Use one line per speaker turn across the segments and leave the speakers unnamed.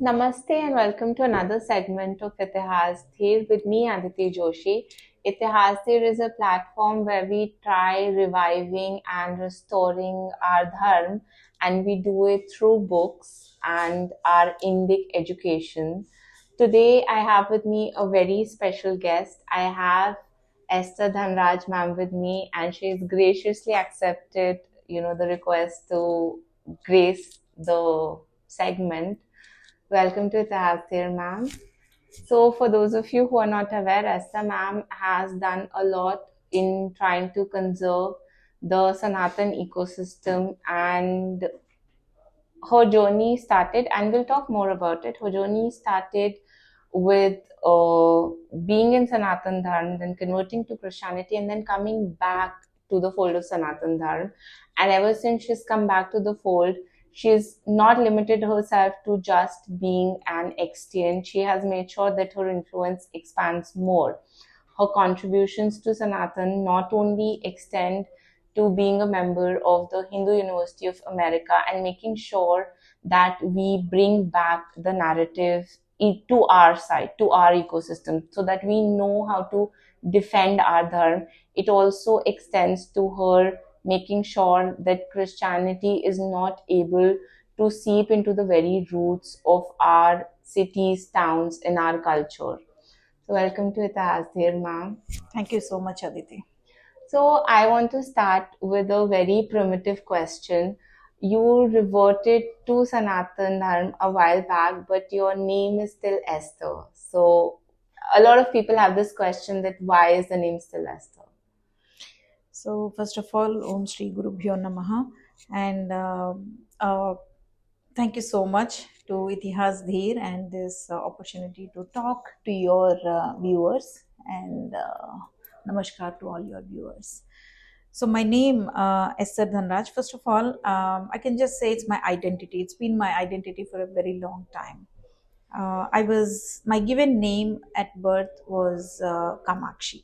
Namaste and welcome to another segment of Itihasdhir with me, Aditi Joshi. Itihasdhir is a platform where we try reviving and restoring our dharma, and we do it through books and our Indic education. Today, I have with me a very special guest. I have Esther Dhanraj ma'am with me, and she has graciously accepted, the request to grace the segment. Welcome to Itihasdhir, ma'am. So, for those of you who are not aware, Esther ma'am has done a lot in trying to conserve the Sanatan ecosystem, and her journey started, and we'll talk more about it. Her journey started with being in Sanatan Dharma, then converting to Christianity, and then coming back to the fold of Sanatan Dharma. And ever since she's come back to the fold, she's not limited herself to just being an extant. She has made sure that her influence expands more. Her contributions to Sanatan not only extend to being a member of the Hindu University of America and making sure that we bring back the narrative to our side, to our ecosystem, so that we know how to defend our dharma. It also extends to her making sure that Christianity is not able to seep into the very roots of our cities, towns, in our culture. So welcome to Itihasdhir, ma'am.
Thank you so much, Aditi.
So I want to start with a very primitive question. You reverted to Sanatan Dharma a while back, but your name is still Esther. So a lot of people have this question that why is the name still Esther?
So first of all, Om Shri Guru Bhyo Namaha, and thank you so much to Itihasdhir and this opportunity to talk to your viewers, and namaskar to all your viewers. So my name, Esther Dhanraj. First of all, I can just say it's my identity. It's been my identity for a very long time. My given name at birth was Kamakshi.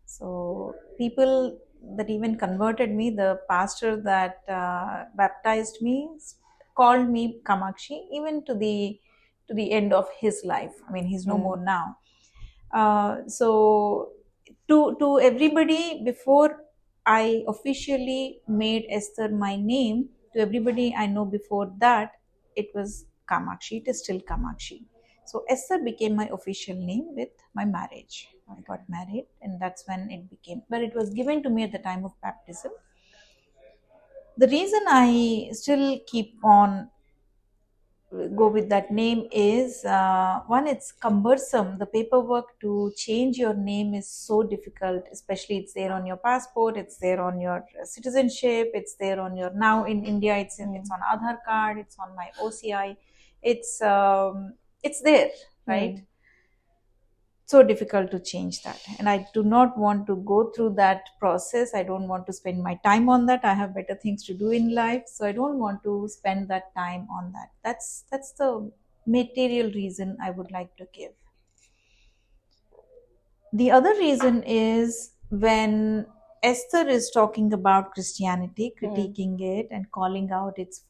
So people that even converted me, the pastor that baptized me, called me Kamakshi even to the end of his life. I mean, he's no more now. So to everybody, before I officially made Esther my name, to everybody I know before that, it was Kamakshi. It is still Kamakshi. So Esther became my official name with my marriage. I got married, and that's when it became, but it was given to me at the time of baptism. The reason I still keep on go with that name is one, it's cumbersome. The paperwork to change your name is so difficult, especially it's there on your passport, it's there on your citizenship, it's there on your, now in India it's on Aadhaar card, it's on my OCI, it's there, right? So difficult to change that, and I do not want to go through that process. I don't want to spend my time on that. I have better things to do in life, so I don't want to spend that time on that. That's the material reason I would like to give. The other reason is when Esther is talking about Christianity, critiquing it and calling out its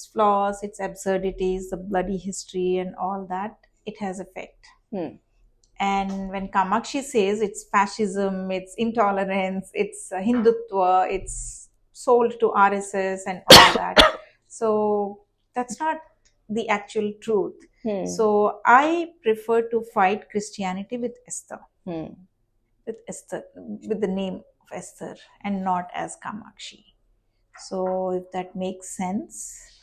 flaws, its absurdities, the bloody history and all that, it has effect. And when Kamakshi says it's fascism, it's intolerance, it's Hindutva, it's sold to RSS and all that. So that's not the actual truth. So I prefer to fight Christianity with Esther, with the name of Esther, and not as Kamakshi. So if that makes sense,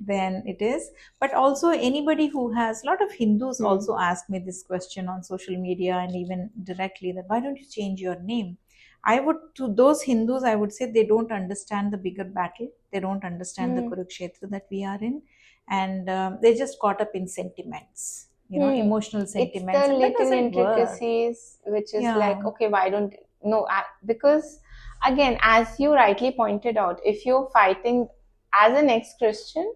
then it is. But also anybody who has, a lot of Hindus also ask me this question on social media and even directly, that why don't you change your name? I would, to those Hindus, I would say they don't understand the bigger battle. They don't understand the Kurukshetra that we are in, and they just caught up in sentiments, emotional sentiments.
It's the little intricacies which is like, okay, why don't, no, because again, as you rightly pointed out, if you're fighting as an ex-Christian,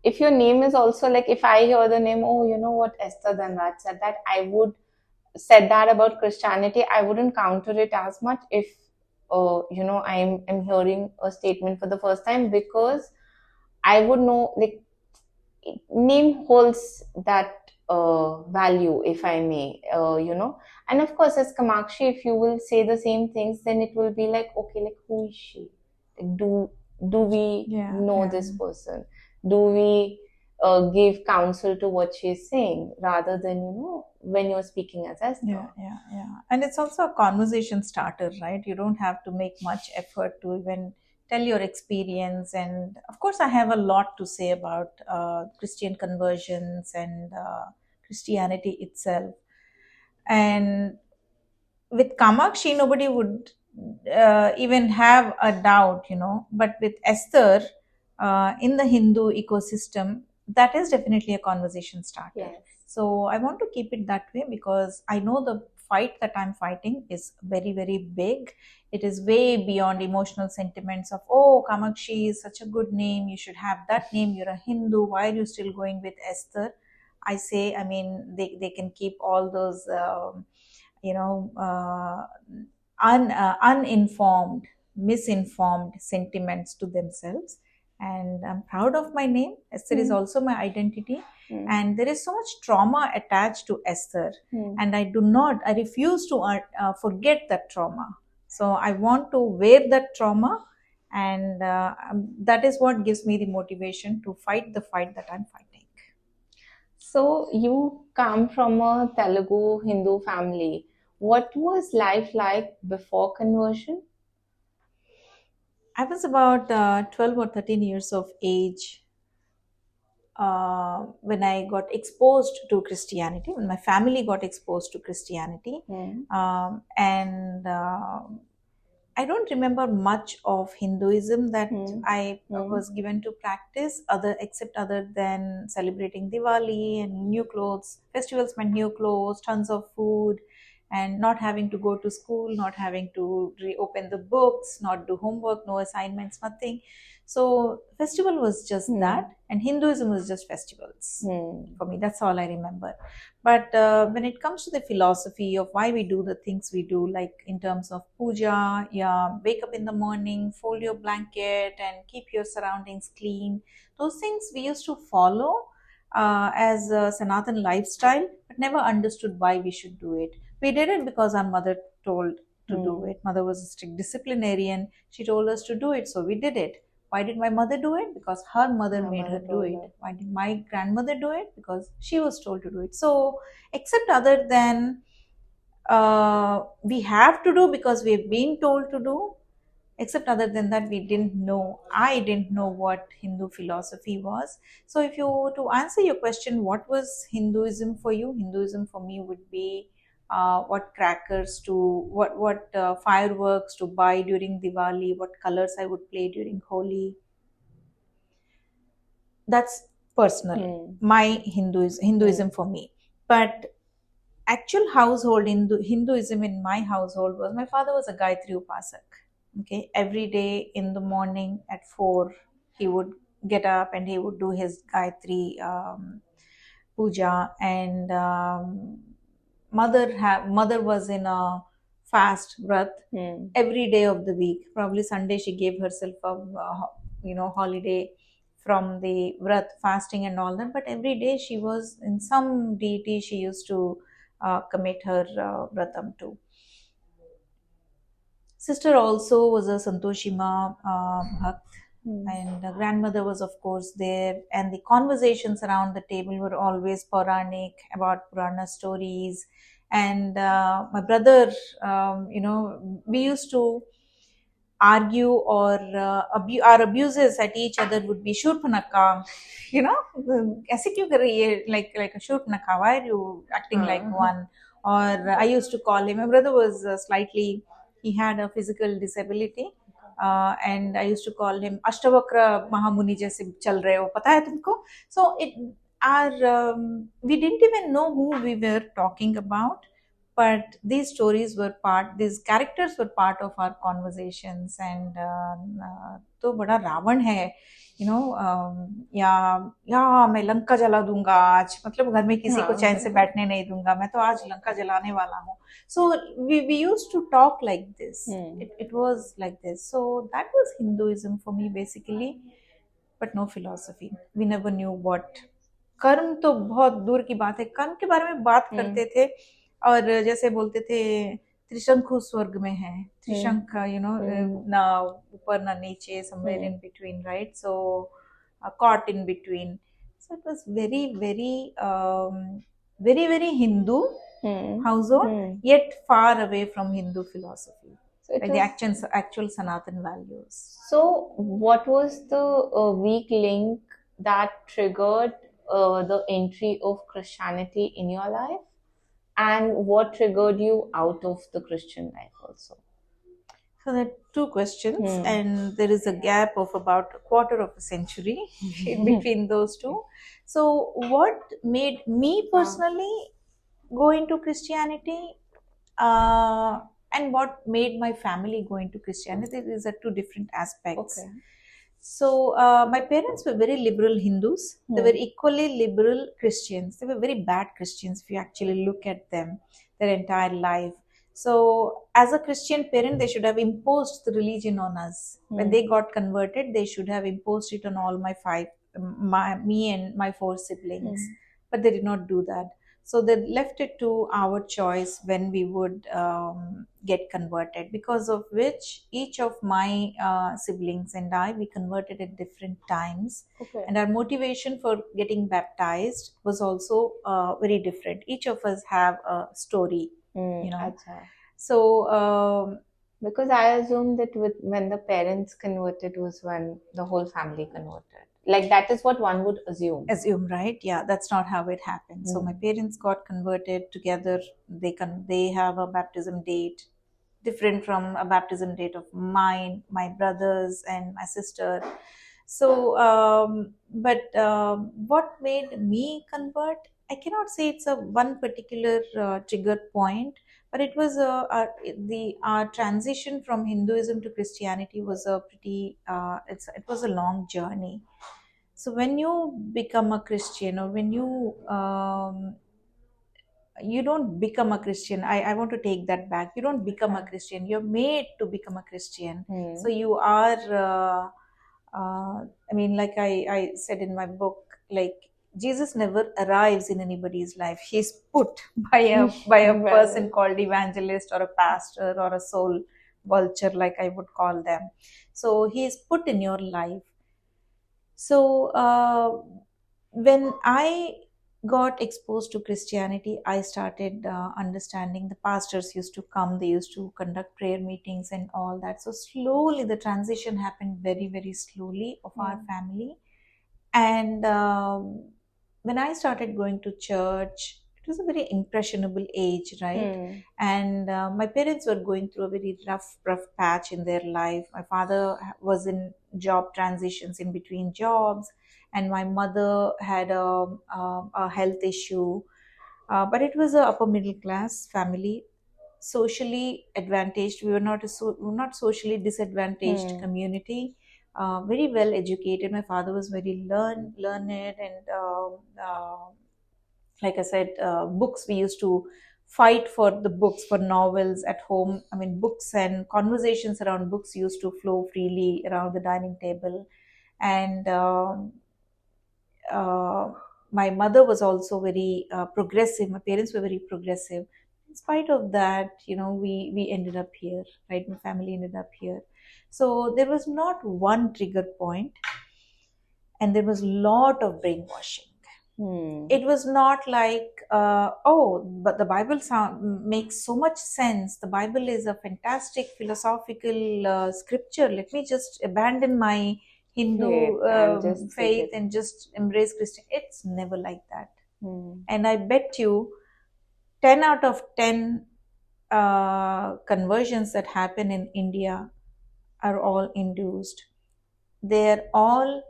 if your name is also like, if I hear the name, oh, you know what, Esther Dhanraj said that, I would said that about Christianity, I wouldn't counter it as much if, I'm hearing a statement for the first time, because I would know, like, name holds that value, if I may, And of course, as Kamakshi, if you will say the same things, then it will be like, okay, like who is she? Like, do we
Yeah,
know
yeah.
this person? Do we give counsel to what she's saying, rather than when you're speaking as
Yeah,
Esther?
yeah, yeah. And it's also a conversation starter, right? You don't have to make much effort to even tell your experience. And of course, I have a lot to say about Christian conversions and Christianity itself. And with Kamakshi, nobody would even have a doubt, But with Esther, in the Hindu ecosystem, that is definitely a conversation starter.
Yes.
So I want to keep it that way because I know the fight that I'm fighting is very, very big. It is way beyond emotional sentiments of, oh, Kamakshi is such a good name. You should have that name. You're a Hindu. Why are you still going with Esther? I say, I mean, they can keep all those. You know, uninformed, misinformed sentiments to themselves. And I'm proud of my name. Esther is also my identity. And there is so much trauma attached to Esther. And I refuse to forget that trauma. So I want to wear that trauma. And that is what gives me the motivation to fight the fight that I'm fighting.
So you come from a Telugu Hindu family. What was life like before conversion?
I was about 12 or 13 years of age when I got exposed to Christianity, when my family got exposed to Christianity. And I don't remember much of Hinduism that I was given to practice, other than celebrating Diwali and new clothes. Festivals meant new clothes, tons of food, and not having to go to school, not having to reopen the books, not do homework, no assignments, nothing. So festival was just that, and Hinduism was just festivals for me. That's all I remember. But when it comes to the philosophy of why we do the things we do, like in terms of puja, yeah, wake up in the morning, fold your blanket, and keep your surroundings clean, those things we used to follow as a Sanatan lifestyle, but never understood why we should do it. We did it because our mother told to do it. Mother was a strict disciplinarian. She told us to do it, so we did it. Why did my mother do it? Because her mother made her do it. Why did my grandmother do it? Because she was told to do it. So, except other than we have to do because we've been told to do, except other than that, I didn't know what Hindu philosophy was. So, if you were to answer your question, what was Hinduism for you? Hinduism for me would be what crackers to what fireworks to buy during Diwali, what colors I would play during Holi. That's personal. My Hinduism for me. But actual household Hinduism in my household was my father was a Gayatri Upasak. Okay, every day in the morning at 4, he would get up and he would do his Gayatri puja. And mother was in a fast vrat every day of the week. Probably Sunday she gave herself a holiday from the vrat fasting and all that. But every day she was in some deity she used to commit her vratam to. Sister also was a Santoshima Bhakt, and the grandmother was, of course, there. And the conversations around the table were always Puranic, about Purana stories. And my brother, we used to argue or our abuses at each other would be Shurpanaka, ऐसे क्यों कर रही है, like a Shurpanaka, why are you acting like one? Or I used to call him, my brother was he had a physical disability, and I used to call him Ashtavakra Mahamuni जैसे चल रहे हो, पता है तुमको? So we didn't even know who we were talking about, but these characters were part of our conversations. And तो बड़ा रावण है, या मैं लंका जला दूंगा आज, मतलब घर में किसी को चैन से बैठने नहीं दूंगा, मैं तो आज लंका जलाने वाला हूँ. So we used to talk like this. It was like this. So that was Hinduism for me basically, but no philosophy. We never knew what कर्म तो बहुत दूर की बात है, कर्म के बारे में बात करते थे, और जैसे बोलते थे त्रिशंकु स्वर्ग में है, त्रिशंक, ना ऊपर ना नीचे, somewhere in between, right? So caught in between. So it was very very Hindu household, yet far away from Hindu philosophy,
So it
like the
was.
actual Sanatan values.
So, what was the weak link that triggered the entry of Christianity in your life? And what triggered you out of the Christian life also?
So there are two questions, and there is a gap of about a quarter of a century in between those two. So, what made me personally go into Christianity, and what made my family go into Christianity? These are two different aspects.
Okay.
So, my parents were very liberal Hindus. They were equally liberal Christians. They were very bad Christians if you actually look at them, their entire life. So, as a Christian parent, they should have imposed the religion on us. When they got converted, they should have imposed it on all me and my four siblings. But they did not do that. So they left it to our choice when we would get converted, because of which each of my siblings and I, we converted at different times.
Okay.
And our motivation for getting baptized was also very different. Each of us have a story,
Acha.
So
Because I assume that when the parents converted was when the whole family converted. Like that is what one would assume.
Right? Yeah, that's not how it happened. So my parents got converted together. They have a baptism date different from a baptism date of mine, my brothers, and my sister. So, what made me convert? I cannot say it's a one particular trigger point, but it was the transition from Hinduism to Christianity was a pretty. It was a long journey. So when you become a Christian, or when you don't become a Christian. I want to take that back. You don't become a Christian. You're made to become a Christian. So you are, like I said in my book, like Jesus never arrives in anybody's life. He's put by a person called evangelist or a pastor or a soul vulture, like I would call them. So he is put in your life. So when I got exposed to Christianity, I started understanding. The pastors used to come, they used to conduct prayer meetings and all that. So slowly the transition happened very, very slowly of our family. And when I started going to church, it was a very impressionable age, right? And my parents were going through a very rough patch in their life. My father was in job transitions, in between jobs, and my mother had a health issue. But it was a upper middle class family, socially advantaged. We were not socially disadvantaged community. Very well educated. My father was very learned, and like I said, books. We used to fight for the books, for novels at home. I mean, books and conversations around books used to flow freely around the dining table, and my mother was also very progressive. My parents were very progressive. In spite of that, we ended up here, right? My family ended up here. So there was not one trigger point, and there was a lot of brainwashing. It was not like, but the Bible makes so much sense. The Bible is a fantastic philosophical scripture. Let me just abandon my Hindu faith and just embrace Christian. It's never like that. And I bet you 10 out of 10 conversions that happen in India are all induced. They all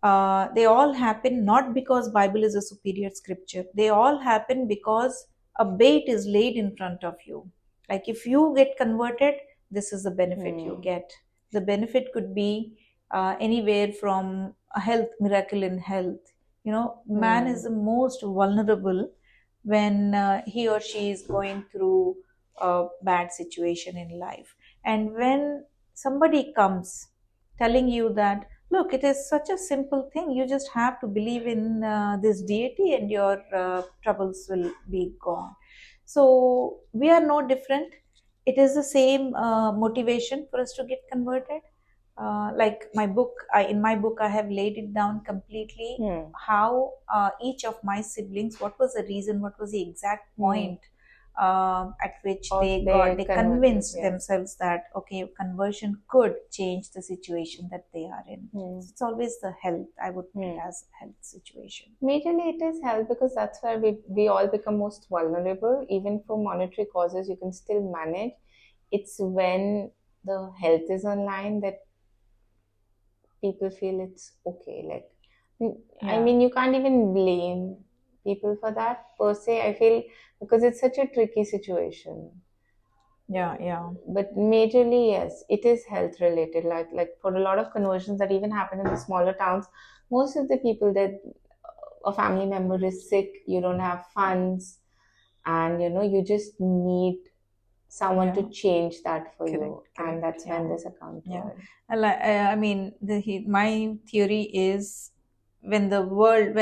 happen not because Bible is a superior scripture. They all happen because a bait is laid in front of you. Like if you get converted, this is the benefit you get. The benefit could be anywhere from a health miracle in health. Man is the most vulnerable when he or she is going through a bad situation in life. And when somebody comes telling you that Look, it is such a simple thing. You just have to believe in this deity, and your troubles will be gone. So we are no different. It is the same motivation for us to get converted. Like my book, in my book, I have laid it down completely.
Hmm.
How each of my siblings, what was the reason, what was the exact point at which
Of
they
their converted,
convinced
yes.
themselves that okay, conversion could change the situation that they are in.
Hmm.
It's always the health. I would put it
Hmm.
as a health situation.
Majorly, it is health because that's where we all become most vulnerable. Even for monetary causes, you can still manage. It's when the health is online that people feel it's okay. Like, I
Yeah,
mean, you can't even blame people for that per se. I feel because it's such a tricky situation.
yeah, yeah,
But majorly, yes, it is health related. Like for a lot of conversions that even happen in the smaller towns, most of the people that a family member is sick, you don't have funds, and you just need someone to
yeah.
change that for
Correct,
you, and
correct.
that's when
Yeah.
this account
Yeah,
works.
I mean, my theory is when the world,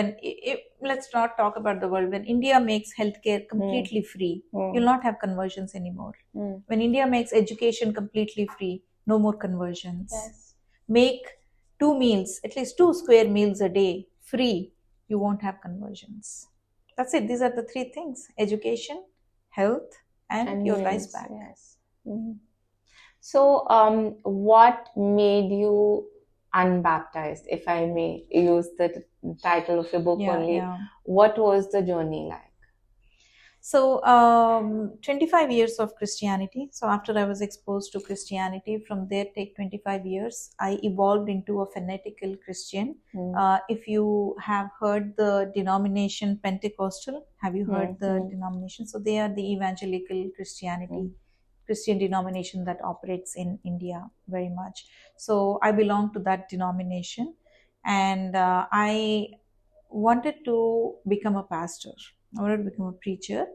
let's not talk about the world. When India makes healthcare
Hmm.
completely free,
Hmm.
you'll not have conversions anymore.
Hmm.
When India makes education completely free, no more conversions.
Yes.
Make two meals, at least two square meals a day free, you won't have conversions. That's it. These are the three things: education, health, and
And
your rice
meals,
bag.
yes. Mhm. So, what made you unbaptized, if I may use the title of your book
Yeah,
only?
yeah.
What was the journey like?
So, 25 years of Christianity. So, after I was exposed to Christianity, from there, take 25 years, I evolved into a fanatical Christian.
Hmm.
If you have heard the denomination Pentecostal, have you
Hmm.
heard the
Hmm.
denomination? So, they are the evangelical
Hmm.
Christianity, Christian denomination that operates in India very much. So, I belong to that denomination, and I wanted to become a pastor. I wanted to become a preacher.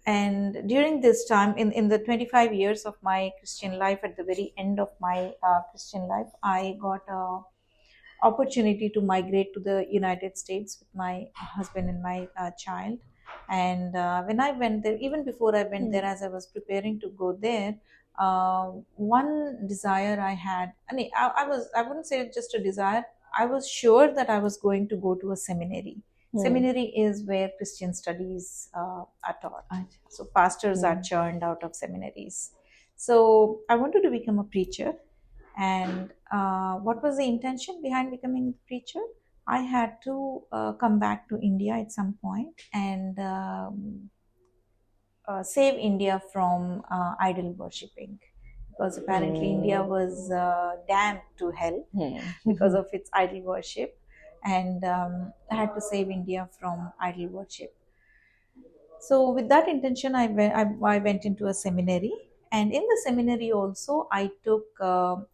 And during this time, in the 25 years of my Christian life, at the very end of my Christian life, I got a opportunity to migrate to the United States with my husband and my child. And when I went there, even before I went
Hmm.
there, as I was preparing to go there, one desire I had, I wouldn't say just a desire, I was sure that I was going to go to a seminary.
Hmm.
Seminary is where Christian studies are taught. So pastors are
Hmm.
churned out of seminaries. So I wanted to become a preacher. And what was the intention behind becoming a preacher? I had to come back to India at some point and save India from idol worshipping. Because apparently India
Hmm.
was damned to hell because
Hmm.
of its idol worship. And I had to save India from idol worship. So with that intention, I went into a seminary, and in the seminary also I took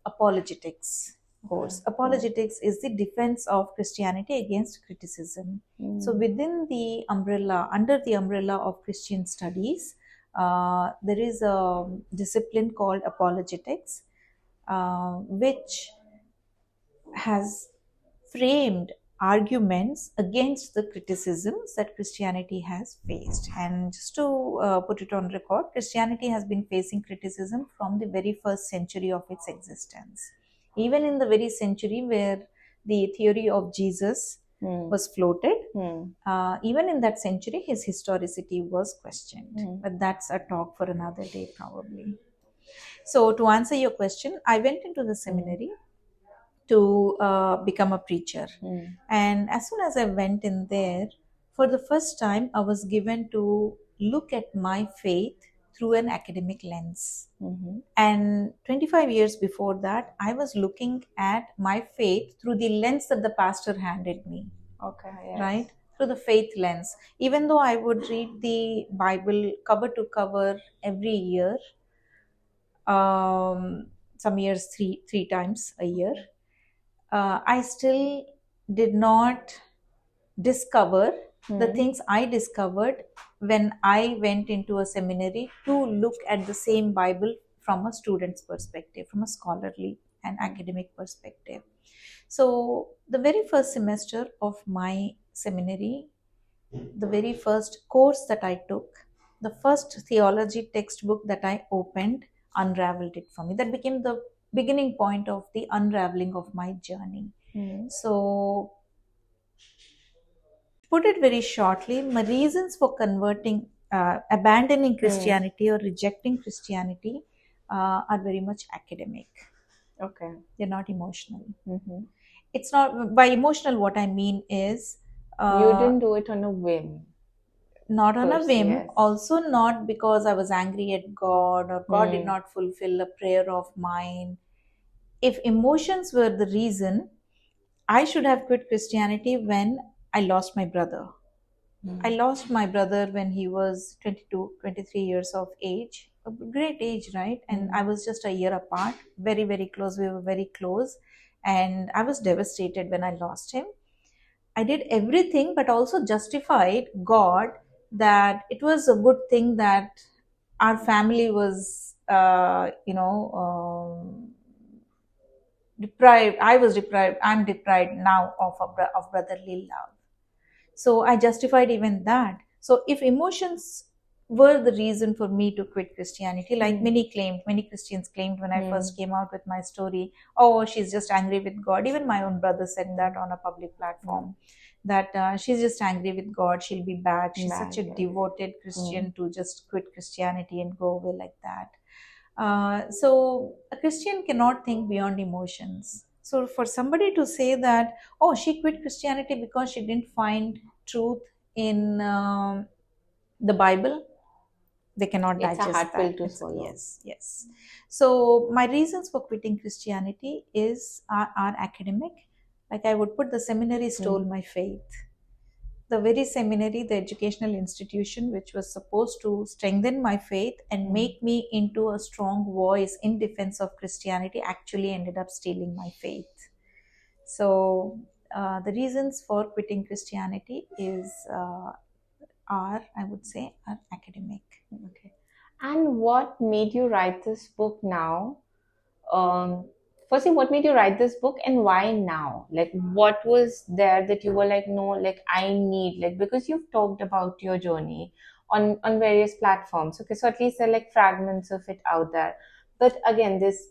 apologetics
Okay.
course.
Hmm.
Apologetics is the defense of Christianity against criticism. So
Hmm.
within the umbrella, under the umbrella of Christian studies, there is a discipline called apologetics, which has framed arguments against the criticisms that Christianity has faced. And just to put it on record, Christianity has been facing criticism from the very first century of its existence. Even in the very century where the theory of Jesus
Hmm.
was floated,
Hmm.
even in that century, his historicity was questioned.
Hmm.
But that's a talk for another day, probably. So, to answer your question, I went into the
Hmm.
seminary to become a preacher.
Hmm.
And as soon as I went in there, for the first time, I was given to look at my faith through an academic lens.
Hmm.
And 25 years before that, I was looking at my faith through the lens that the pastor handed me,
Okay.
right?
Yes.
Through the faith lens. Even though I would read the Bible cover to cover every year, some years three times a year, I still did not discover the
Hmm.
things I discovered when I went into a seminary to look at the same Bible from a student's perspective, from a scholarly and academic perspective. So, the very first semester of my seminary, the very first course that I took, the first theology textbook that I opened unraveled it for me. That became the beginning point of the unraveling of my journey. So, put it very shortly, my reasons for converting, abandoning Christianity or rejecting Christianity are very much academic.
Okay.
They're not emotional. It's not, by emotional, what I mean is,
You didn't do it on a whim.
not on a
course,
whim,
yes.
also not because I was angry at God or God did not fulfill a prayer of mine. If emotions were the reason, I should have quit Christianity when I lost my brother. I lost my brother when he was 22, 23 years of age. A great age, right? And I was just a year apart, very, very close. We were very close. And I was devastated when I lost him. I did everything, but also justified God that it was a good thing that our family was, deprived. I was deprived. I'm deprived now of brotherly love. So I justified even that. So if emotions were the reason for me to quit Christianity, like many Christians claimed when I first came out with my story, oh, she's just angry with God. Even my own brother said that on a public platform, that she's just angry with God, she'll be back. She's such a devoted Christian to just quit Christianity and go away like that. So a Christian cannot think beyond emotions. So for somebody to say that, oh, she quit Christianity because she didn't find truth in the Bible, they cannot
It's a
digest
hard pill
that.
to swallow.
Yes, yes. So my reasons for quitting Christianity are academic. Like I would put the seminary stole my faith. The very seminary, the educational institution, which was supposed to strengthen my faith and make me into a strong voice in defense of Christianity, actually ended up stealing my faith. So the reasons for quitting Christianity are, I would say, are academic.
Okay. And what made you write this book now? Firstly, what made you write this book and why now? Like, what was there that you were like, no, like, I need, like, because you've talked about your journey on various platforms. Okay, so at least there are like fragments of it out there. But again, this,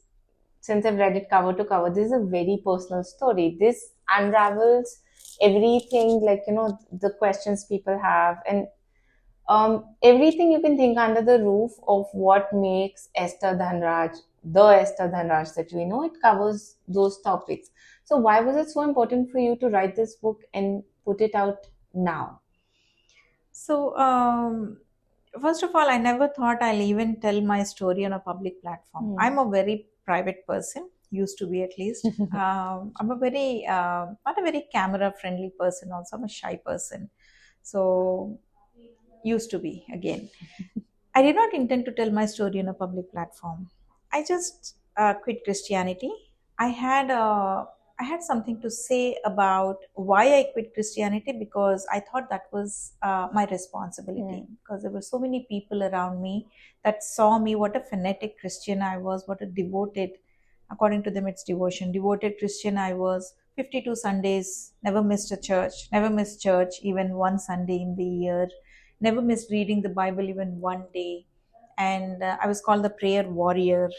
since I've read it cover to cover, this is a very personal story. This unravels everything, like, the questions people have, and everything you can think under the roof of what makes Esther Dhanraj the Esther Dhanraj that we know. It covers those topics. So why was it so important for you to write this book and put it out now?
So, first of all, I never thought I'll even tell my story on a public platform. I'm a very private person, used to be at least. I'm a very, not a very camera friendly person, also, I'm a shy person. So, used to be again. I did not intend to tell my story on a public platform. I just quit Christianity. I had I had something to say about why I quit Christianity because I thought that was my responsibility. Because there were so many people around me that saw me what a fanatic Christian I was, what a devoted, according to them, it's devotion, devoted Christian I was. 52 Sundays, never missed a church, never missed church even one Sunday in the year, never missed reading the Bible even one day. And I was called the prayer warrior.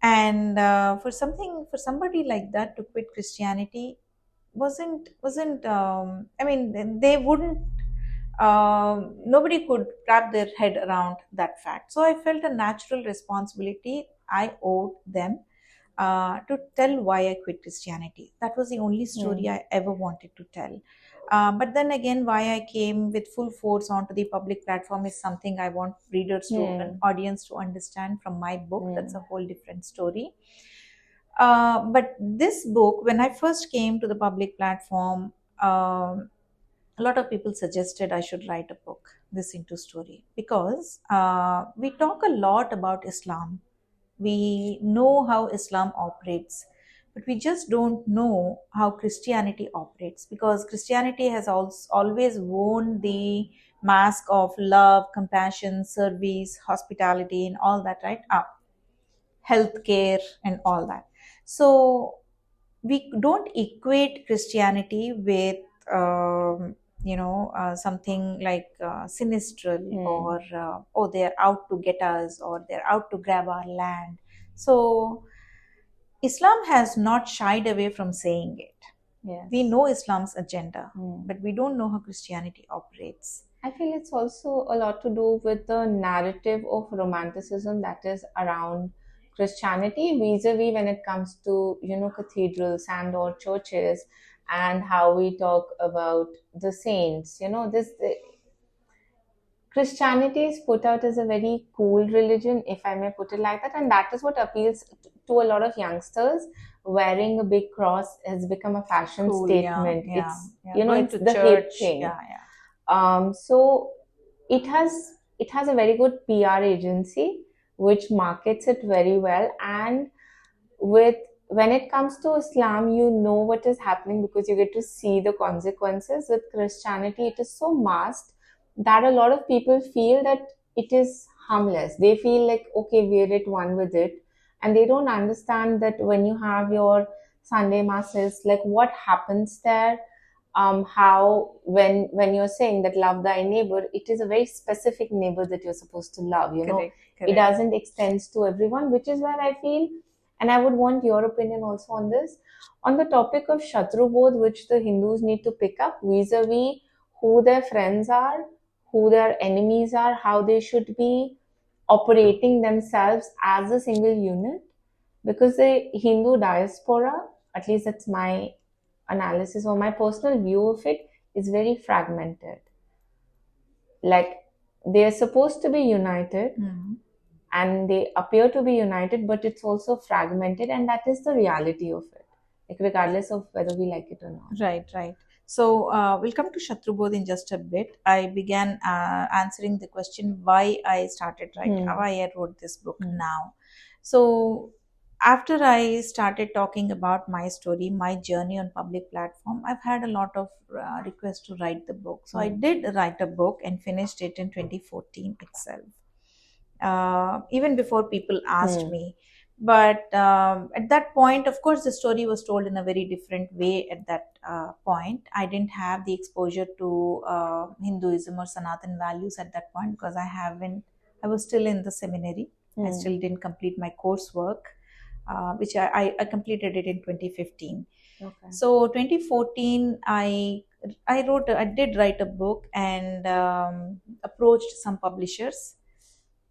And for somebody like that to quit Christianity wasn't I mean, they wouldn't, nobody could wrap their head around that fact. So I felt a natural responsibility I owed them to tell why I quit Christianity. That was the only story I ever wanted to tell. But then again, why I came with full force onto the public platform is something I want readers to, an audience to understand from my book. That's a whole different story. But this book, when I first came to the public platform, a lot of people suggested I should write a book, this into story, because we talk a lot about Islam. We know how Islam operates, but we just don't know how Christianity operates, because Christianity has always worn the mask of love, compassion, service, hospitality, and all that, right? Healthcare, and all that. So we don't equate Christianity with something like sinistral,
Hmm.
or oh, they're out to get us, or they're out to grab our land. So Islam has not shied away from saying it. We
Yes.
know Islam's agenda,
Hmm.
but we don't know how Christianity operates.
I feel it's also a lot to do with the narrative of romanticism that is around Christianity, vis-a-vis when it comes to, cathedrals and or churches, and how we talk about the saints. Christianity is put out as a very cool religion, if I may put it like that, and that is what appeals to a lot of youngsters. Wearing a big cross has become a fashion
Cool, yeah,
statement.
yeah,
It's
yeah. Going
it's
to
the hip
church,
thing.
yeah, yeah.
So it has a very good PR agency which markets it very well, and with when it comes to Islam, you know what is happening because you get to see the consequences. With Christianity, it is so masked that a lot of people feel that it is harmless. They feel like, okay, we're at one with it, and they don't understand that when you have your Sunday masses, like what happens there. How when you're saying that love thy neighbor, it is a very specific neighbor that you're supposed to love.
Correct,
It
correct.
doesn't extend to everyone, which is where I feel, and I would want your opinion also on this, on the topic of Shatru Bodh, which the Hindus need to pick up vis-a-vis who their friends are, who their enemies are, how they should be operating themselves as a single unit. Because the Hindu diaspora, at least that's my analysis or my personal view of it, is very fragmented. Like they are supposed to be united,
Hmm.
and they appear to be united, but it's also fragmented, and that is the reality of it, like regardless of whether we like it or not.
Right, right. So we'll come to Shatrubodh in just a bit. I began answering the question why I started writing,
Hmm.
why I wrote this book
Hmm.
now. So after I started talking about my story, my journey on public platform, I've had a lot of requests to write the book. So I
Hmm.
did write a book and finished it in 2014 itself, even before people asked
Hmm.
me. But at that point, of course, the story was told in a very different way at that point. I didn't have the exposure to Hinduism or Sanatan values at that point because I was still in the seminary. I
Hmm.
still didn't complete my coursework, which I completed it in 2015.
Okay.
So 2014, I did write a book and approached some publishers,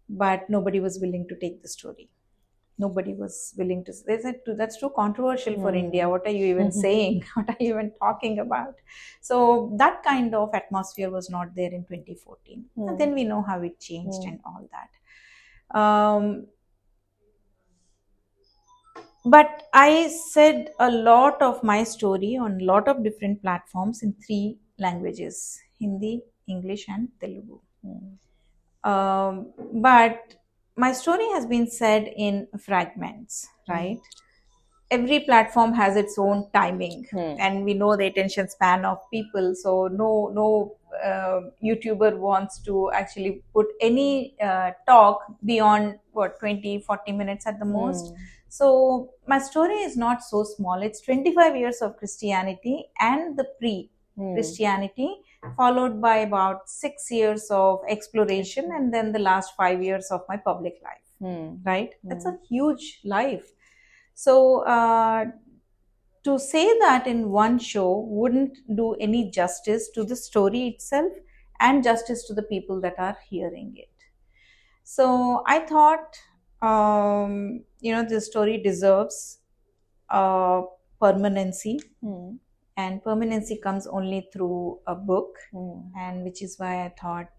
but nobody was willing to take the story. Nobody was willing to. They said, "That's too controversial for India.
Hmm.
What are you even saying? What are you even talking about?" So that kind of atmosphere was not there in 2014. And
Hmm.
then we know how it changed
Hmm.
and all that. But I said a lot of my story on a lot of different platforms in three languages: Hindi, English, and Telugu.
Hmm.
But my story has been said in fragments,
Hmm.
right? Every platform has its own timing,
Hmm.
and we know the attention span of people. So no YouTuber wants to actually put any talk beyond what 20-40 minutes at the most.
Hmm.
So my story is not so small. It's 25 years of Christianity and the pre
Hmm.
Christianity, followed by about 6 years of exploration,
Excellent.
and then the last 5 years of my public life.
Hmm.
Right? That's
Hmm.
a huge life. So, to say that in one show wouldn't do any justice to the story itself and justice to the people that are hearing it. So, I thought, the story deserves permanency,
Hmm.
and permanency comes only through a book,
Hmm.
and which is why I thought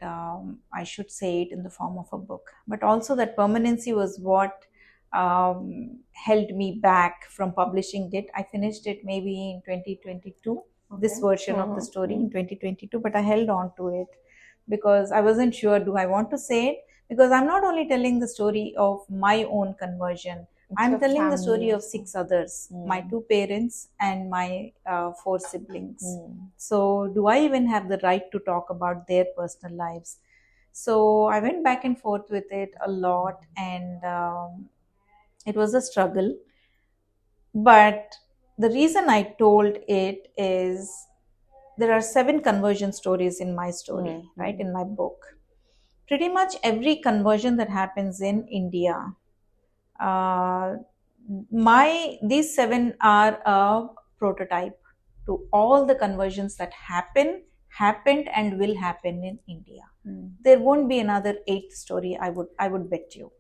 I should say it in the form of a book. But also, that permanency was what held me back from publishing it. I finished it maybe in 2022, this
Okay.
version of the
Hmm.
story
Hmm.
in 2022, but I held on to it because I wasn't sure, do I want to say it? Because I'm not only telling the story of my own conversion,
It's
I'm
your
telling the
family
story of
also.
6 others, my
Hmm.
2 parents and my 4 siblings.
Hmm.
So, do I even have the right to talk about their personal lives? So, I went back and forth with it a lot, and it was a struggle. But the reason I told it is there are 7 conversion stories in my story, right, in my book. Pretty much every conversion that happens in India, uh, my these 7 are a prototype to all the conversions that happened and will happen in India. There won't be another 8th story, I would bet you.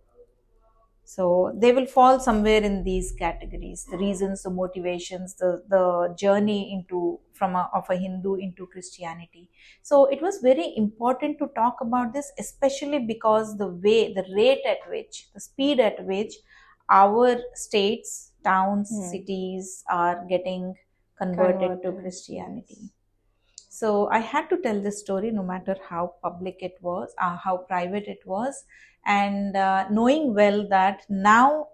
So they will fall somewhere in these categories: the reasons, the motivations, the journey into from of a Hindu into Christianity. So it was very important to talk about this, especially because the rate at which, the speed at which our states, towns, cities are getting converted to Christianity.
Yes.
So I had to tell this story no matter how public it was, how private it was, and knowing well that now,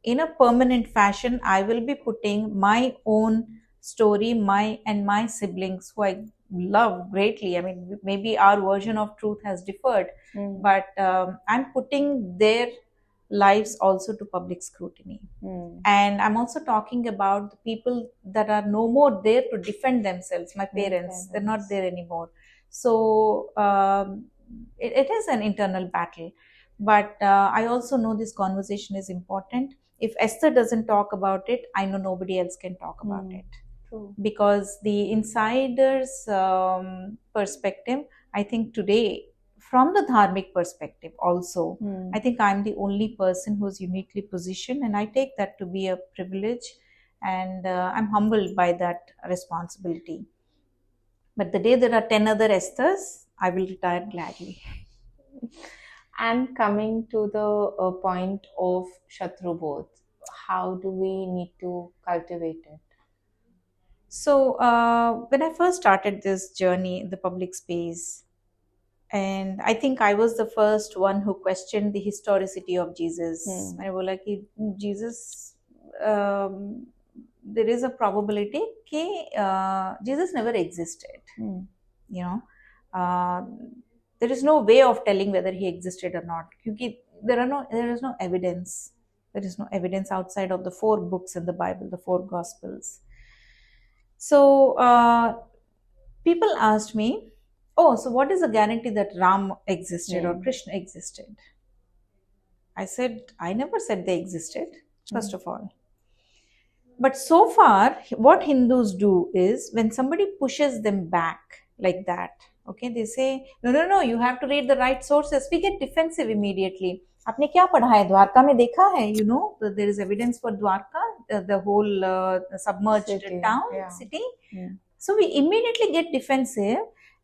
in a permanent fashion, I will be putting my own story, my siblings, who I love greatly. I mean, maybe our version of truth has differed, but I'm putting their lives also to public scrutiny. And I'm also talking about the people that are no more there to defend themselves. My parents, they're not there anymore. So it is an internal battle. But I also know this conversation is important. If Esther doesn't talk about it, I know nobody else can talk about it.
True.
Because the insider's perspective, I think today, from the dharmic perspective also, I think I'm the only person who's uniquely positioned, and I take that to be a privilege, and I'm humbled by that responsibility. But the day there are 10 other Esthers, I will retire gladly.
And coming to the point of Shatrubodh, how do we need to cultivate it?
So, when I first started this journey in the public space, and I think I was the first one who questioned the historicity of Jesus. I was like, Jesus, there is a probability that Jesus never existed. You know, uh, there is no way of telling whether he existed or not. Because there is no evidence. There is no evidence outside of the 4 books in the Bible, the 4 Gospels. So people asked me, oh, so what is the guarantee that Ram existed or Krishna existed? I said, I never said they existed, first of all. But so far, what Hindus do is when somebody pushes them back like that, okay, they say, no, you have to read the right sources. We get defensive immediately. आपने क्या पढ़ा है द्वारका में देखा है there is evidence for Dwarka, the whole submerged town, city. So we immediately get defensive,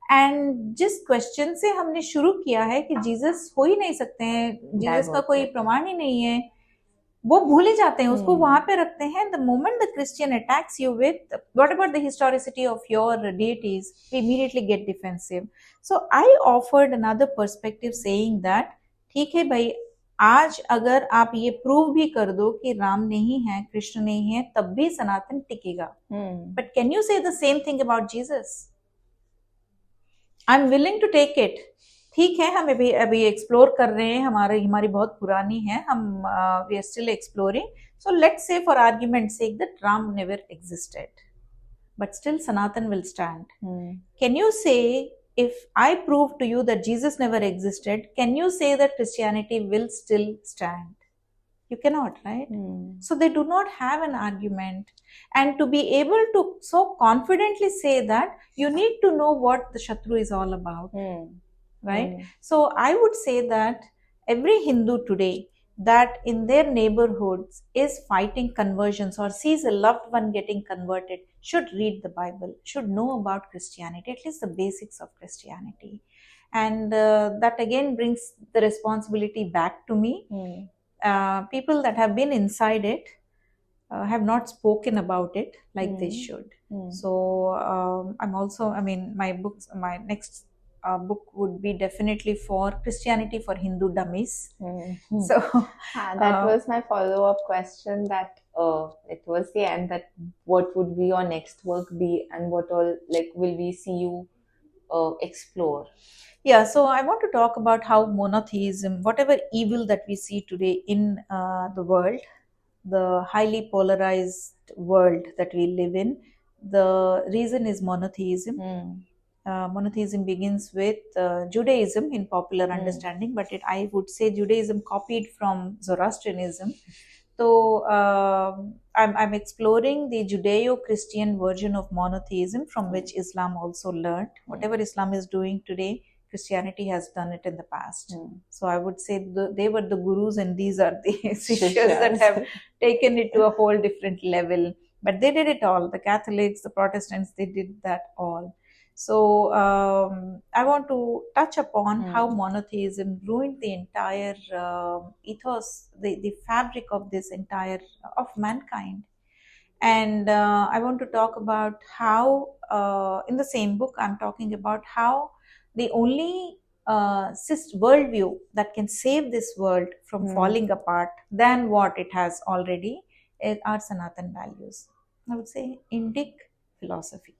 and जिस question से हमने शुरू किया है कि जीसस हो ही नहीं सकते हैं, जीसस का कोई प्रमाण ही नहीं है, वो भूल ही जाते हैं, उसको वहां पे रखते हैं. The moment the Christian attacks you with what about the historicity of your deities, we immediately get defensive. So I offered another perspective saying that ठीक है भाई, आज अगर आप ये प्रूव भी कर दो कि राम नहीं है, कृष्ण नहीं है, तब भी सनातन टिकेगा. But can you say the same thing about Jesus? I'm willing to take it. ठीक है, हम अभी एक्सप्लोर कर रहे हैं, हमारी बहुत पुरानी है, हम we are still exploring. So let's say for argument's sake that Ram never existed, but still Sanatan will stand. Can you say, if I prove to you that Jesus never existed, can you say that Christianity will still stand? You cannot, right? So they do not have an argument. And to be able to so confidently say that, you need to know what the Shatru is all about, right? So I would say that every Hindu today that in their neighborhoods is fighting conversions or sees a loved one getting converted should read the Bible, should know about Christianity, at least the basics of Christianity. And that again brings the responsibility back to me. People that have been inside it have not spoken about it like they should. So I'm also, my next book would be definitely for Christianity for Hindu dummies. So
that was my follow-up question, that it was the end, that what would be your next work be, and what all will we see you explore?
Yeah, so I want to talk about how monotheism, whatever evil that we see today in the world, the highly polarized world that we live in. The reason is monotheism. Monotheism begins with Judaism in popular understanding, but I would say Judaism copied from Zoroastrianism. So I'm exploring the Judeo-Christian version of monotheism from which Islam also learned. Whatever Islam is doing today, Christianity has done it in the past. So I would say they were the gurus and these are the sishyas that have taken it to a whole different level. But they did it all. The Catholics, the Protestants, they did that all. So I want to touch upon how monotheism ruined the entire ethos, the fabric of this entire of mankind. And I want to talk about how, in the same book, I'm talking about how the only worldview that can save this world from falling apart than what it has already is our Sanatana values. I would say Indic philosophy.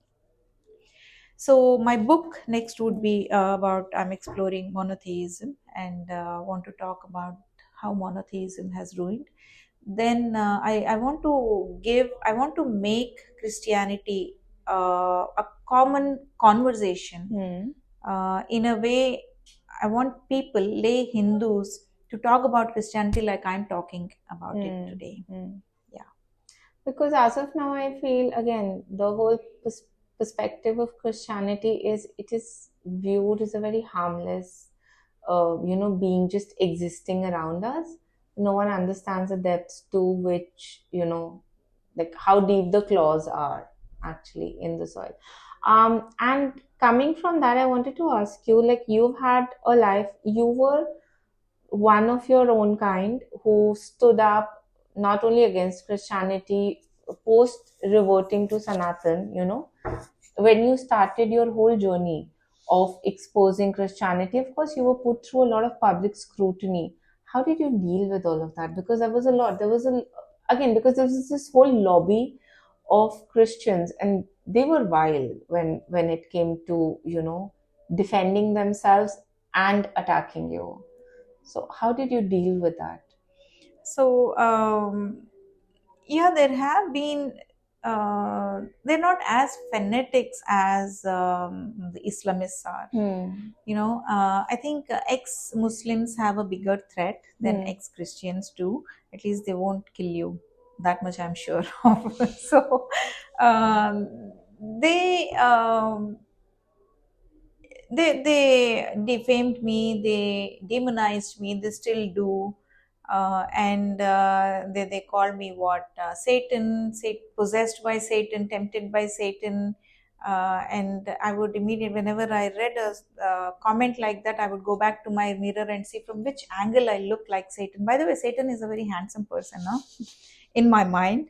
So my book next would be about I'm exploring monotheism and want to talk about how monotheism has ruined. Then I want to make Christianity a common conversation. In a way, I want people, lay Hindus, to talk about Christianity like I'm talking about it today. Yeah.
Because as of now, I feel again the whole perspective of Christianity is it is viewed as a very harmless, being just existing around us. No one understands the depths to which, like how deep the claws are actually in the soil. And coming from that, I wanted to ask you, like you've had a life, you were one of your own kind who stood up not only against Christianity post reverting to Sanatan, when you started your whole journey of exposing Christianity, of course, you were put through a lot of public scrutiny. How did you deal with all of that? Because there was a lot. Again, because there was this whole lobby of Christians, and they were vile when it came to, defending themselves and attacking you. So, how did you deal with that?
So, yeah, there have been, they're not as fanatics as the Islamists are. I think ex Muslims have a bigger threat than ex Christians do. At least they won't kill you. That much I'm sure of. So, they. They defamed me, they demonized me, they still do. And they call me what, Satan, possessed by Satan, tempted by Satan. And I would immediately, whenever I read a comment like that, I would go back to my mirror and see from which angle I look like Satan. By the way, Satan is a very handsome person, no? In my mind.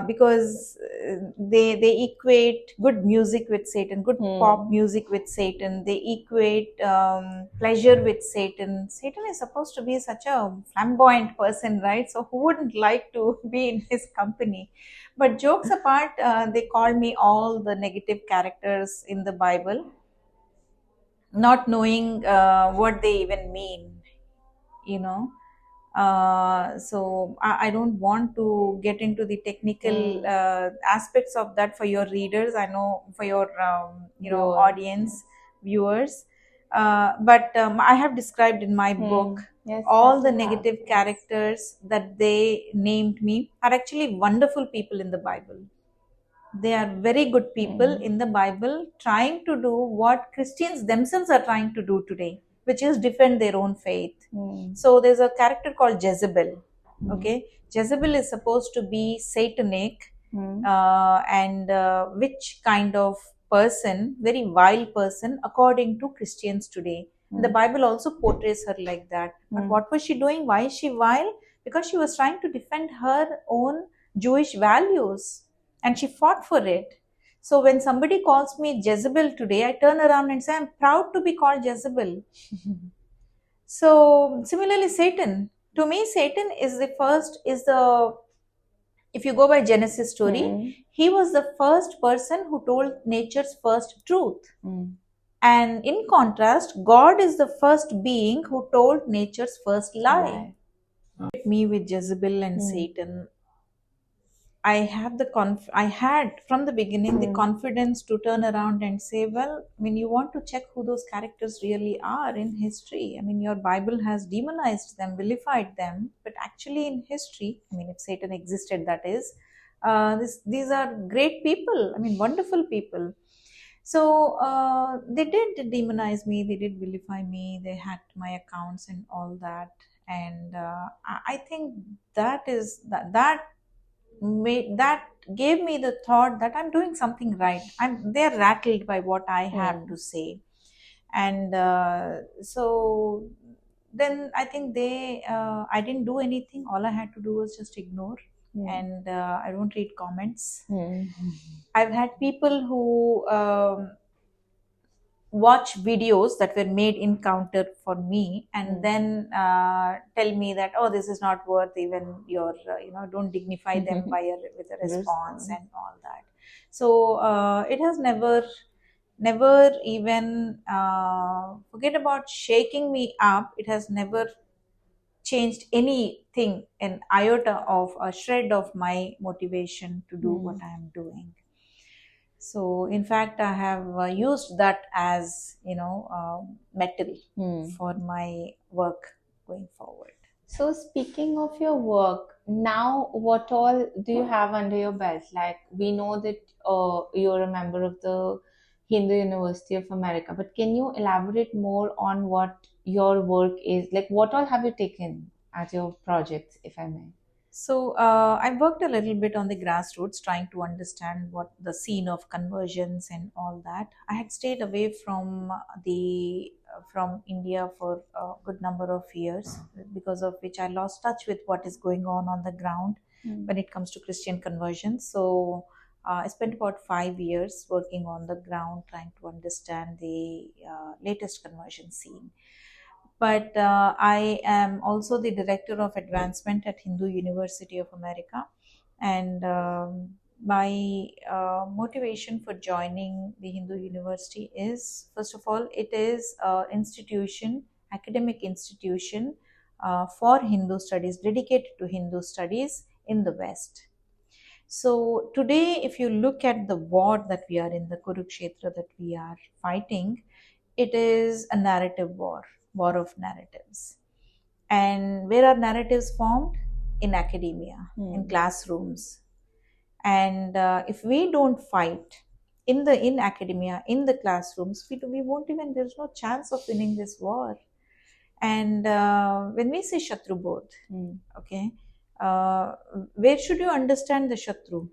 Because they equate good music with Satan, good pop music with Satan. They equate pleasure with Satan. Satan is supposed to be such a flamboyant person, right? So who wouldn't like to be in his company? But jokes apart, they call me all the negative characters in the Bible, not knowing what they even mean, you know. So I don't want to get into the technical aspects of that for your readers. I know for your audience, viewers. But I have described in my book all the negative characters that they named me are actually wonderful people in the Bible. They are very good people in the Bible, trying to do what Christians themselves are trying to do today, which is defend their own faith. So there's a character called Jezebel. Okay, Jezebel is supposed to be satanic, and which kind of person, very vile person, according to Christians today. The Bible also portrays her like that. But what was she doing? Why is she vile? Because she was trying to defend her own Jewish values, and she fought for it. So when somebody calls me Jezebel today, I turn around and say, I'm proud to be called Jezebel. So similarly, Satan. To me, Satan is if you go by Genesis story, he was the first person who told nature's first truth. And in contrast, God is the first being who told nature's first lie. me with Jezebel and
Hmm.
Satan, I had from the beginning the
Hmm.
confidence to turn around and say, well, I mean, you want to check who those characters really are in history. I mean, your Bible has demonized them, vilified them, but actually in history, I mean, if Satan existed, that is, these are great people. I mean, wonderful people. So they did demonize me, they did vilify me, they hacked my accounts and all that. And I think that that gave me the thought that I'm doing something right. They're rattled by what I have
Hmm.
to say. And so then I think I didn't do anything. All I had to do was just ignore.
Hmm.
And I don't read comments.
Hmm.
I've had people who watch videos that were made in counter for me, and
Hmm.
then tell me that, oh, this is not worth even your don't dignify them with a response
Response.
and all that. So it has never even forget about shaking me up. It has never changed anything, an iota of a shred of my motivation to do what
Hmm.
I am doing. So, in fact, I have used that as metal
Hmm.
for my work going forward.
So, speaking of your work, now what all do you have under your belt? Like, we know that you're a member of the Hindu University of America, but can you elaborate more on what your work is? Like, what all have you taken as your projects, if I may?
So I worked a little bit on the grassroots, trying to understand what the scene of conversions and all that. I had stayed away from India for a good number of years, because of which I lost touch with what is going on the ground
Hmm.
when it comes to Christian conversions. So I spent about 5 years working on the ground, trying to understand the latest conversion scene. But I am also the director of advancement at Hindu University of America. And my motivation for joining the Hindu University is, first of all, it is an institution, academic institution for Hindu studies, dedicated to Hindu studies in the West. So today, if you look at the war that we are in, the Kurukshetra that we are fighting, it is a narrative war, war of narratives. And where are narratives formed? In academia, in
Hmm.
classrooms. And if we don't fight in academia, in the classrooms, we won't even, there's no chance of winning this war. And when we say Shatru Bodh,
Hmm.
okay, uh, where should you understand the Shatru?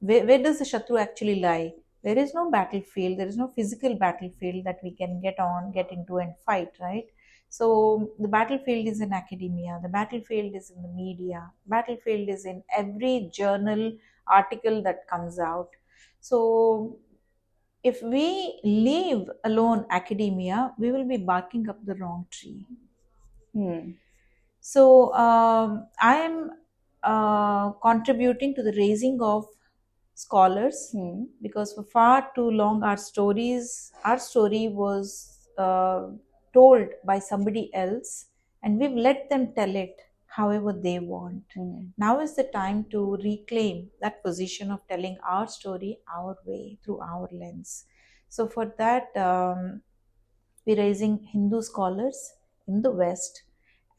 Where does the Shatru actually lie? There is no battlefield, there is no physical battlefield that we can get into and fight, right? So the battlefield is in academia, the battlefield is in the media, battlefield is in every journal article that comes out. So if we leave alone academia, we will be barking up the wrong tree.
Hmm.
So I am contributing to the raising of scholars,
Hmm.
because for far too long our story was told by somebody else, and we've let them tell it however they want.
Hmm.
Now is the time to reclaim that position of telling our story our way through our lens. So for that, we're raising Hindu scholars in the West,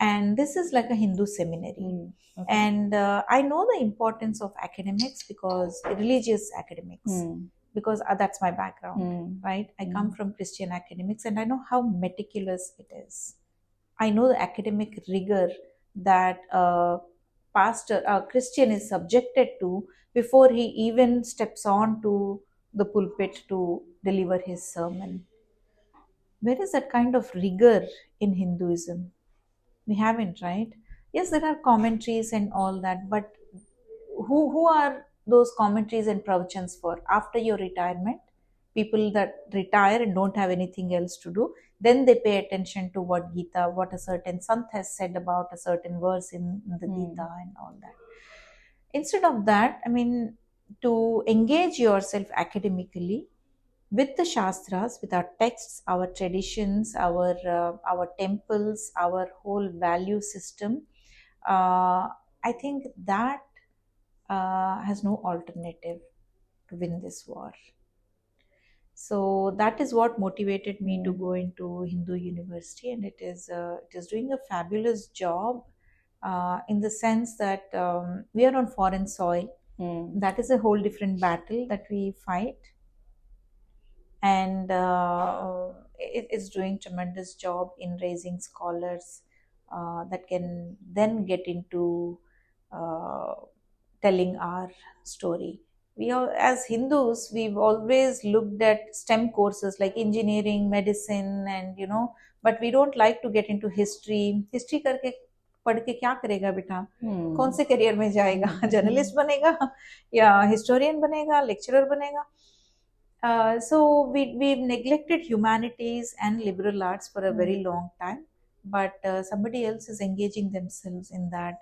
and this is like a Hindu seminary.
Hmm. Okay.
And I know the importance of academics, because religious academics,
Hmm.
because that's my background,
Hmm.
right? I come
Hmm.
from Christian academics, and I know how meticulous it is. I know the academic rigor that a Christian is subjected to before he even steps on to the pulpit to deliver his sermon. Where is that kind of rigor in Hinduism? We haven't, right? Yes, there are commentaries and all that, but who are those commentaries and pravachans for? After your retirement, people that retire and don't have anything else to do, then they pay attention to what Gita, what a certain sant has said about a certain verse in the
Hmm.
Gita and all that. Instead of that, I mean, to engage yourself academically with the shastras, with our texts, our traditions, our temples, our whole value system, I think that has no alternative to win this war. So that is what motivated me to go into Hindu University, and it is doing a fabulous job in the sense that we are on foreign soil. That is a whole different battle that we fight, and it is doing tremendous job in raising scholars that can then get into uh, telling our story. We are, as Hindus, we've always looked at STEM courses like engineering, medicine, and but we don't like to get into history. History करके पढ़ के क्या करेगा बेटा? कौन से career में जाएगा? जर्नलिस्ट बनेगा या हिस्टोरियन बनेगा, लेक्चरर बनेगा? So we've neglected humanities and liberal arts for a very long time, but somebody else is engaging themselves in that.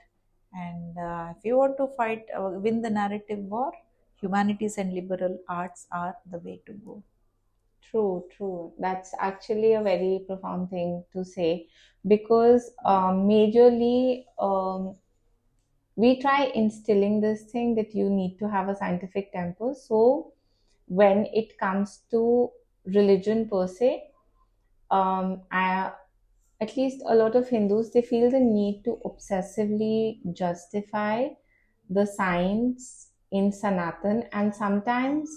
And if you want to fight, win the narrative war, humanities and liberal arts are the way to go.
True, true. That's actually a very profound thing to say because majorly we try instilling this thing that you need to have a scientific temper. So when it comes to religion per se, at least a lot of Hindus, they feel the need to obsessively justify the science in Sanatan, and sometimes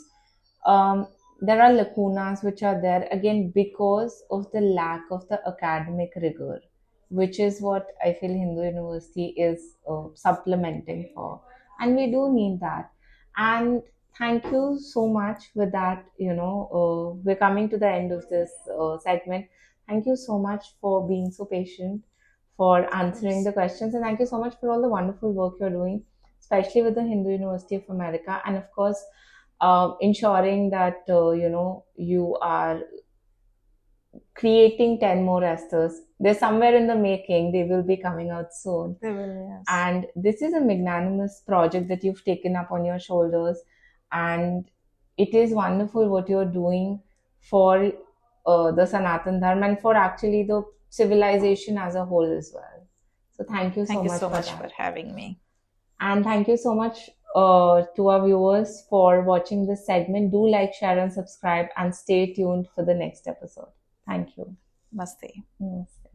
um, there are lacunas which are there again because of the lack of the academic rigor, which is what I feel Hindu University is supplementing for, and we do need that. And thank you so much with that. We're coming to the end of this segment. Thank you so much for being so patient, for answering the questions, and thank you so much for all the wonderful work you're doing, especially with the Hindu University of America, and of course, ensuring that you are creating 10 more Esthers. They're somewhere in the making. They will be coming out soon.
They will, yes.
And this is a magnanimous project that you've taken up on your shoulders. And it is wonderful what you're doing for the Sanatana Dharma and for actually the civilization as a whole as well. So thank you
Thank you so much
that.
for having me.
And thank you so much to our viewers for watching this segment. Do like, share, and subscribe, and stay tuned for the next episode. Thank you.
Namaste.
Namaste.